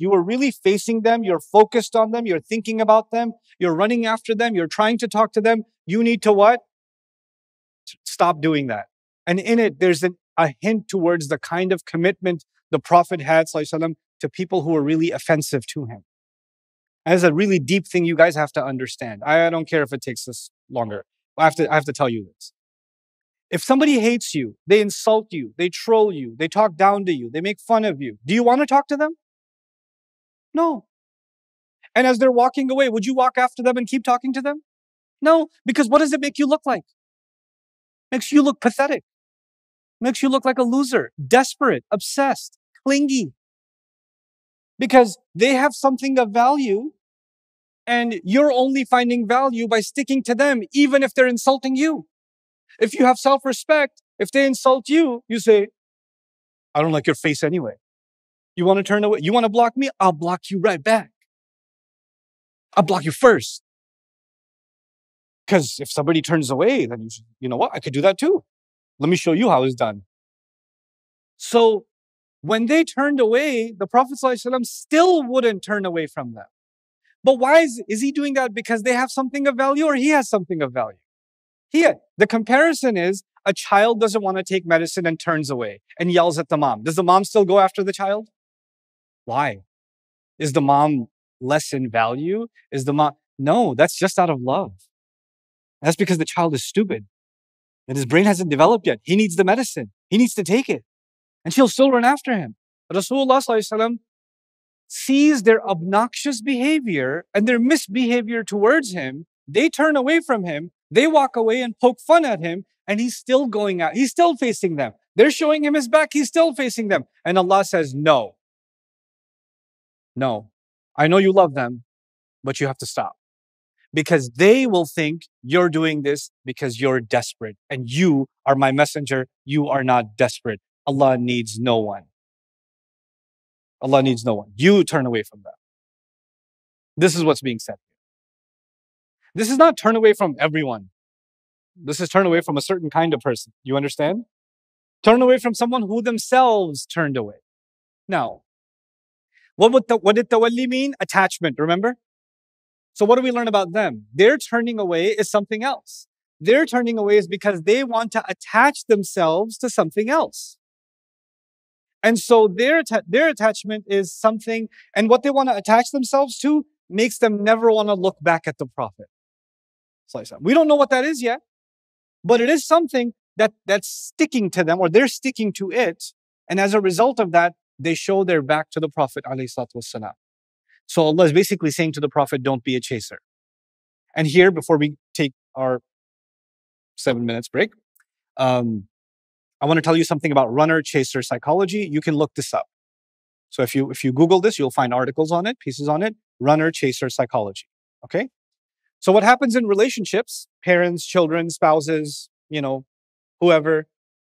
you are really facing them, you're focused on them, you're thinking about them, you're running after them, you're trying to talk to them, you need to what? Stop doing that. And in it, there's a hint towards the kind of commitment the Prophet had ﷺ, to people who are really offensive to him. That's a really deep thing you guys have to understand. I don't care if it takes us longer. I have to tell you this. If somebody hates you, they insult you, they troll you, they talk down to you, they make fun of you, do you want to talk to them? No. And as they're walking away, would you walk after them and keep talking to them? No, because what does it make you look like? Makes you look pathetic. Makes you look like a loser, desperate, obsessed, clingy. Because they have something of value and you're only finding value by sticking to them, even if they're insulting you. If you have self-respect, if they insult you, you say, I don't like your face anyway. You want to turn away? You want to block me? I'll block you right back. I'll block you first. Because if somebody turns away, then you know what? I could do that too. Let me show you how it's done. So when they turned away, the Prophet ﷺ still wouldn't turn away from them. But why is he doing that? Because they have something of value or he has something of value? The comparison is a child doesn't want to take medicine and turns away and yells at the mom. Does the mom still go after the child? Why? Is the mom less in value? Is the mom? No, that's just out of love. That's because the child is stupid and his brain hasn't developed yet. He needs the medicine. He needs to take it. And she'll still run after him. Rasulullah ﷺ sees their obnoxious behavior and their misbehavior towards him. They turn away from him. They walk away and poke fun at him. And he's still going out. He's still facing them. They're showing him his back. He's still facing them. And Allah says, no. No. I know you love them, but you have to stop. Because they will think you're doing this because you're desperate. And you are my messenger. You are not desperate. Allah needs no one. Allah needs no one. You turn away from them. This is what's being said. This is not turn away from everyone. This is turn away from a certain kind of person. You understand? Turn away from someone who themselves turned away. Now, what did tawalli mean? Attachment, remember? So what do we learn about them? Their turning away is something else. Their turning away is because they want to attach themselves to something else. And so their attachment is something, and what they want to attach themselves to makes them never want to look back at the Prophet. We don't know what that is yet, but it is something that's sticking to them, or they're sticking to it. And as a result of that, they show their back to the Prophet ﷺ. So Allah is basically saying to the Prophet, don't be a chaser. And here, before we take our 7 minutes break, I want to tell you something about runner-chaser psychology. You can look this up. So if you Google this, you'll find articles on it, pieces on it, runner-chaser psychology, okay? So what happens in relationships, parents, children, spouses, whoever,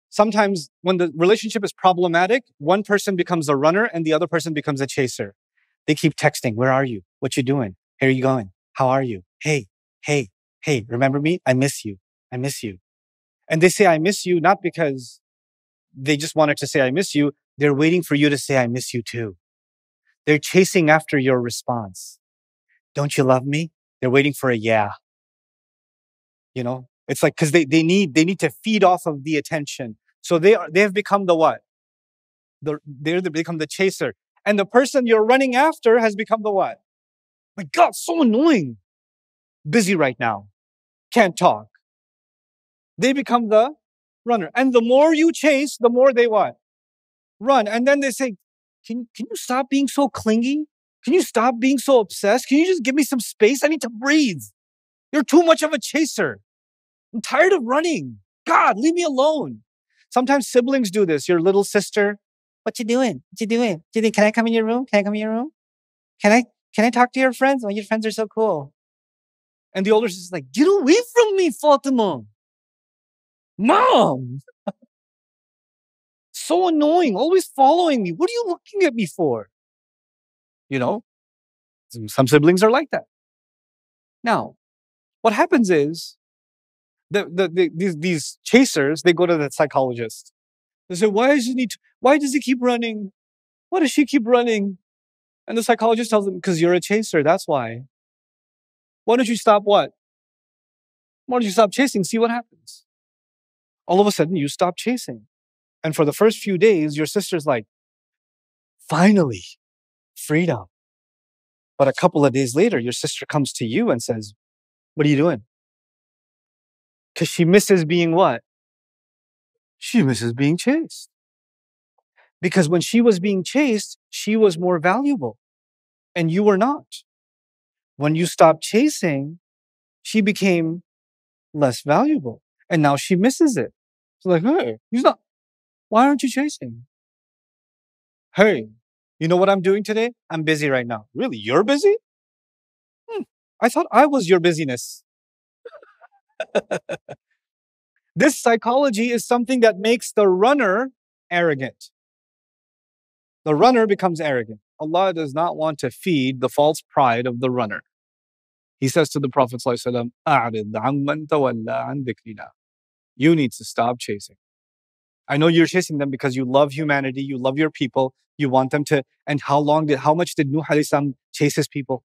sometimes when the relationship is problematic, one person becomes a runner and the other person becomes a chaser. They keep texting, where are you? What you doing? Where are you going? How are you? Hey, remember me? I miss you. I miss you. And they say, I miss you, not because they just wanted to say, I miss you. They're waiting for you to say, I miss you too. They're chasing after your response. Don't you love me? They're waiting for a yeah. It's like, because they need to feed off of the attention. So they have become the what? They become the chaser. And the person you're running after has become the what? My God, so annoying. Busy right now. Can't talk. They become the runner. And the more you chase, the more they what? Run. And then they say, can you stop being so clingy? Can you stop being so obsessed? Can you just give me some space? I need to breathe. You're too much of a chaser. I'm tired of running. God, leave me alone. Sometimes siblings do this. Your little sister, what you doing? What you doing? Can I come in your room? Can I come in your room? Can I talk to your friends? Oh, your friends are so cool. And the older sister's like, get away from me, Fatima. Mom! So annoying, always following me. What are you looking at me for? Some siblings are like that. Now, what happens is, these chasers, they go to the psychologist. They say, why does he keep running? Why does she keep running? And the psychologist tells them, because you're a chaser, that's why. Why don't you stop what? Why don't you stop chasing, see what happens? All of a sudden, you stop chasing. And for the first few days, your sister's like, finally, freedom. But a couple of days later, your sister comes to you and says, what are you doing? Because she misses being what? She misses being chased. Because when she was being chased, she was more valuable. And you were not. When you stopped chasing, she became less valuable. And now she misses it. It's like, hey, he's not. Why aren't you chasing? Hey, you know what I'm doing today? I'm busy right now. Really? You're busy? I thought I was your busyness. This psychology is something that makes the runner arrogant. The runner becomes arrogant. Allah does not want to feed the false pride of the runner. He says to the Prophet ﷺ, أَعْرِضْ عَمَّنْ تَوَلَّى عَنْ ذِكْرِنَا. You need to stop chasing. I know you're chasing them because you love humanity, you love your people, you want them to. And how much did Nuh alayhi salam chase his people?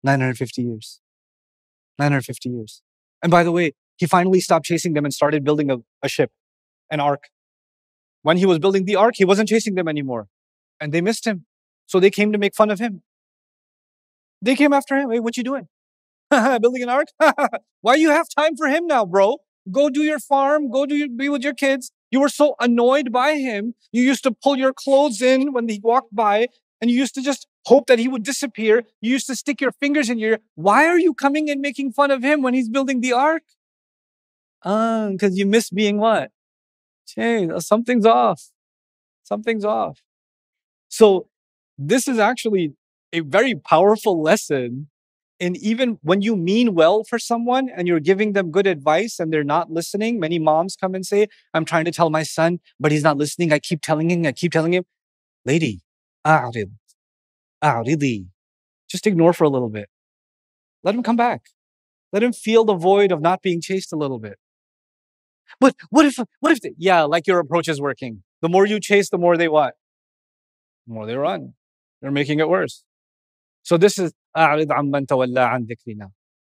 950 years. 950 years. And by the way, he finally stopped chasing them and started building a ship, an ark. When he was building the ark, he wasn't chasing them anymore. And they missed him. So they came to make fun of him. They came after him. Hey, what you doing? Building an ark? Why you have time for him now, bro? Go do your farm. Be with your kids. You were so annoyed by him. You used to pull your clothes in when he walked by. And you used to just hope that he would disappear. You used to stick your fingers in your ear. Why are you coming and making fun of him when he's building the ark? Because you miss being what? Something's off. Something's off. So this is actually a very powerful lesson. And even when you mean well for someone and you're giving them good advice and they're not listening, many moms come and say, I'm trying to tell my son, but he's not listening. I keep telling him. Lady, a'ridi. Just ignore for a little bit. Let him come back. Let him feel the void of not being chased a little bit. But what if, like your approach is working. The more you chase, the more they what? The more they run. They're making it worse. So this is أَعْرِضْ عَمَّنْ تَوَلَّى عَنْ ذِكْرِنَا.